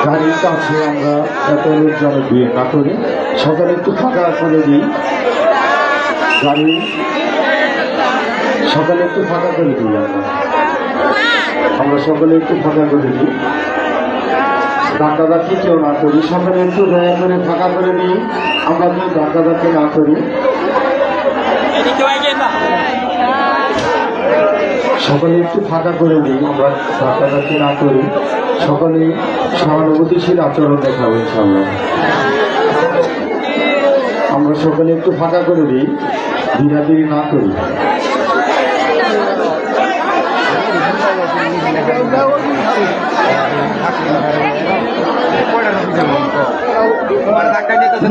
গাড়ির কাছে আমরা এত লোকজনের ভিড় না করি, সকালে একটু ফাঁকা করে দিই। গাড়ি সকালে একটু ফাঁকা করে দিই, আমরা সকালে একটু ফাঁকা করে দিই। ডাকাডাকি কেউ না করি, সকালে একটু দয়া করে ফাঁকা করে দিই। আমরা কেউ ডাকাডাকি না করি, সকলে একটু ফাঁকা করে দিই। আমরা ডাকাডাকি না করি, সকলে সহানুভূতিশীল আচরণ দেখাবো ইনশাআল্লাহ। আমরা সকলে একটু ফাঁকা করে দিই, ধীরাধীরি না করি।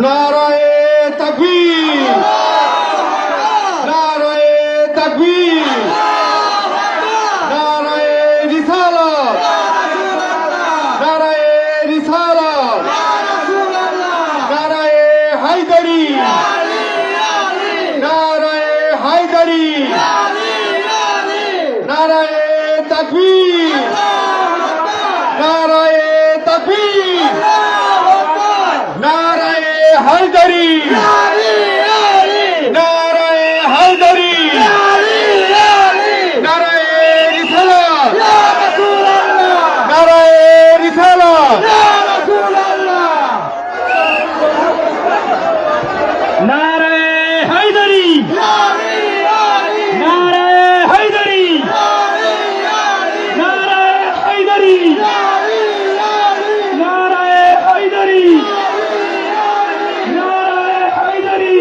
নারায়ে তাকবীর, নারায়ে তাকবীর, নারায়ে রিসালাত, নারায়ে রিসালাত, নারায়ে হায়দারি, নারায়ে হায়দারি, নারায়ে তাকবীর, নারায়ে তাকবীর, নারায়ে হায়দারি, নারায়ে হায়দারি, নারায়ে রিসালাত, নারায়ে রিসালাত, নারায়ে হায়দারি, নারায়ে হায়দারি, নারায়ে হায়দারি, নারায়ে হায়দারি, নারায়ে হায়দারি, নারায়ে হায়দারি,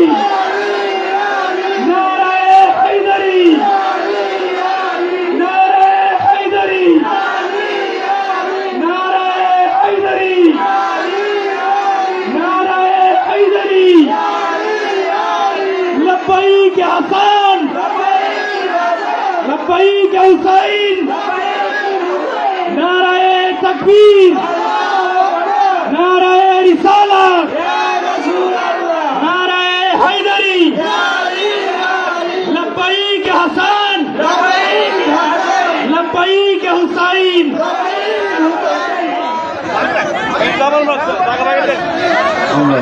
নারায়ে হায়দারি, নারায়ে হায়দারি, নারায়ে হায়দারি, লব্বাইক হাসান, লব্বাইক হুসাইন, নারায়ে তাকবীর, নারায়ে রিসালাত, নারায়ে হায়দারি, লব্বাইক হাসান, লব্বাইক হুসাইন। আমরা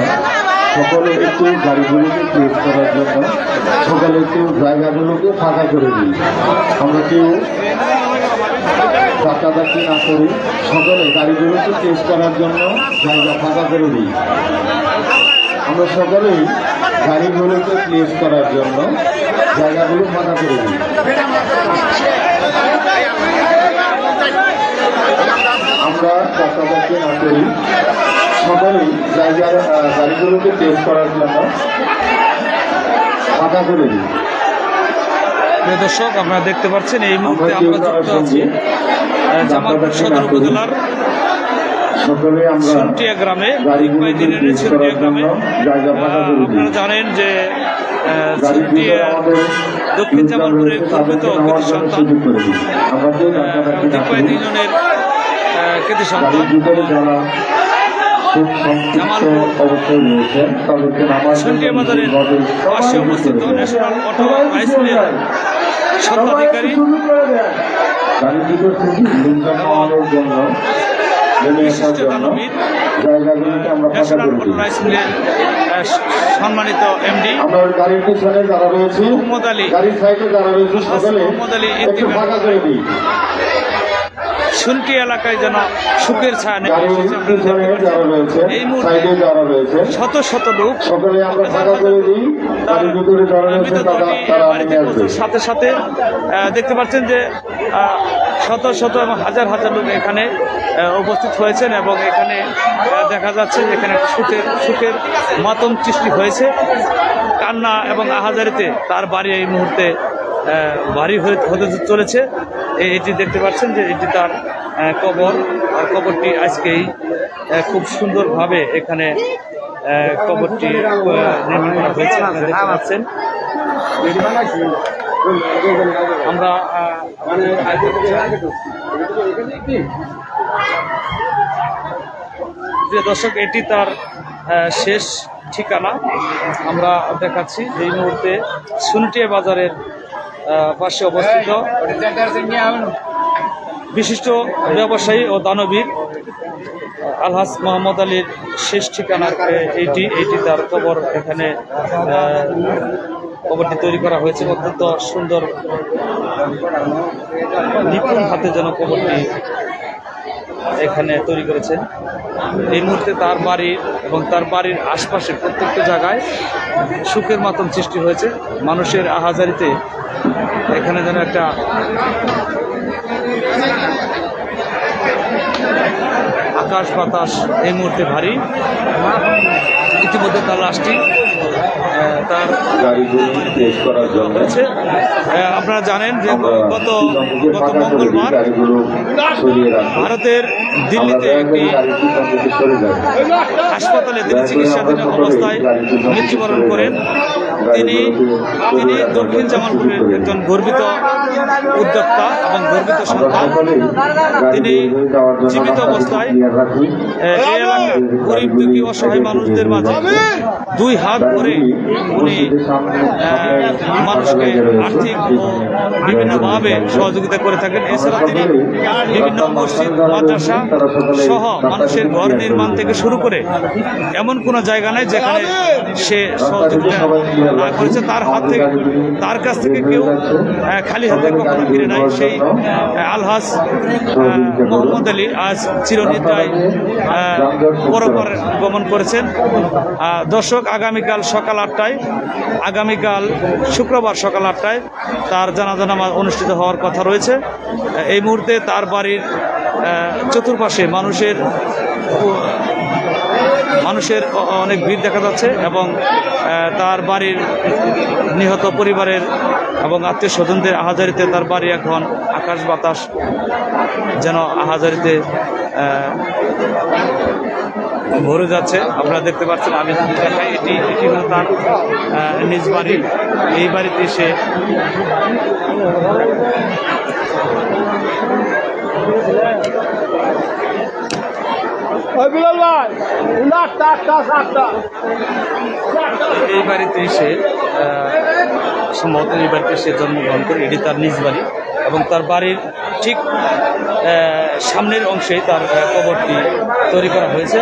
সকলে একটু গাড়িগুলোকে ক্লোজ করার জন্য সকালে একটু জায়গাগুলোকে ফাঁকা করে দিই। আমরা কেউ ডাকাডাকি না করি, সকলে গাড়িগুলোকে ক্লোজ করার জন্য জায়গা ফাঁকা করে দিই। আমরা সকলেই গাড়িগুলোকে ক্লোজ করার জন্য জায়গাগুলো ফাঁকা করে দিই। আমরা ডাকাডাকি না করি, সকলেই গাড়িগুলোকে টেস্ট করার জন্য ফাঁকা করে দিই। প্রিয় দর্শক, আপনারা দেখতে পাচ্ছেন এই মুহূর্তে আমরা যুক্ত আছি জামালপুর সদর উপজেলার সকলে আমরা সুনটিয়া গ্রামে, গাড়িগুলোকে টেস্ট করার জন্য জায়গা ফাঁকা করে দিই। আপনারা জানেন যে সুনটিয়া দক্ষিণ জামালপুরের গর্বিত কৃতি সন্তান দীপাই তিনজনের কৃতি সন্তান সুনটিয়া বাজারের পাশে অবস্থিত ন্যাশনাল অটো রাইস মিলের স্বত্বাধিকারী ন্যাশনাল অটো রাইস মিলের সম্মানিত এমডি মোহাম্মদ আলী, মোহাম্মদ আলী সুনটি এলাকায় যেন সুখের ছায়া নেই। এই মুহূর্তে শত শত লোক সাথে সাথে দেখতে পাচ্ছেন যে শত শত এবং হাজার হাজার লোক এখানে উপস্থিত হয়েছেন এবং এখানে দেখা যাচ্ছে যে এখানে সুখের মাতম সৃষ্টি হয়েছে। কান্না এবং আহাজারিতে তার বাড়ি এই মুহূর্তে ভারী হতে চলেছে। এটি দেখতে পাচ্ছেন যে এটি তার কবর, আর কবরটি আজকেই খুব সুন্দরভাবে এখানে কবরটি নির্মাণ করা হয়েছে, আপনারা দেখতে পাচ্ছেন। আমরা প্রিয় দর্শক, এটি তার শেষ ঠিকানা আমরা দেখাচ্ছি। এই মুহূর্তে সুনটিয়া বাজারের পাশে অবস্থিত বিশিষ্ট ব্যবসায়ী ও দানবীর আলহাজ মোহাম্মদ আলীর শেষ ঠিকানা এইটি তার কবর। এখানে কবরটি তৈরি করা হয়েছে অত্যন্ত সুন্দর নিপুণ হাতে যেন কবরটি এখানে তৈরি করেছেন। এই মুহূর্তে তার বাড়ি এবং তার বাড়ির আশপাশে প্রত্যেকটা জায়গায় সুখের মাতম সৃষ্টি হয়েছে। মানুষের আহাজারিতে এখানে যেন একটা আকাশ বাতাস এই মুহূর্তে ভারী। ইতিমধ্যে তার লাশটি তার হয়েছে। আপনারা জানেন যে গত মঙ্গলবার ভারতের দিল্লিতে একটি হাসপাতালে তিনি চিকিৎসাধীন অবস্থায় মৃত্যুবরণ করেন। তিনি দক্ষিণ জামালপুরের একজন গর্বিত উদ্যোক্তা এবং গর্বিত সন্তান। তিনি জীবিত অবস্থায় এই এলাকার গরিব দুঃখী অসহায় মানুষদের মাঝে দুই হাত ভরে উনি মানুষকে আর্থিক ও বিভিন্নভাবে সহযোগিতা করে থাকেন। এছাড়া তিনি বিভিন্ন মসজিদ মাদ্রাসা সহ মানুষের ঘর নির্মাণ থেকে শুরু করে এমন কোনো জায়গা নেই যেখানে সে সহযোগিতা না করেছে। তার কাছ থেকে কেউ খালি হাতে কখনো ফিরে নাই। সেই আলহাজ মোহাম্মদ আলী আজ চিরনিদ্রায় পরপর গমন করেছেন। দর্শক, আগামীকাল শুক্রবার সকাল 8টায় তার জানাজা নামাজ অনুষ্ঠিত হওয়ার কথা রয়েছে। এই মুহূর্তে তার বাড়ির চতুর্পাশে মানুষের অনেক ভিড় দেখা যাচ্ছে এবং তার বাড়ির নিহত পরিবারের এবং আত্মীয় স্বজনদের আহাজারিতে তার বাড়ি এখন আকাশ বাতাস যেন আহাজারিতে ভরে যাচ্ছে। আপনারা দেখতে পাচ্ছেন, আমি যদি দেখাই, এটি হলো তার নিজ বাড়ি। এই বাড়িতে সে সম্ভবত এই বাড়িতে সে জন্মগ্রহণ করে। এটি তার নিজ বাড়ি এবং তার বাড়ির ঠিক সামনের অংশে তার কবরটি তৈরি করা হয়েছে।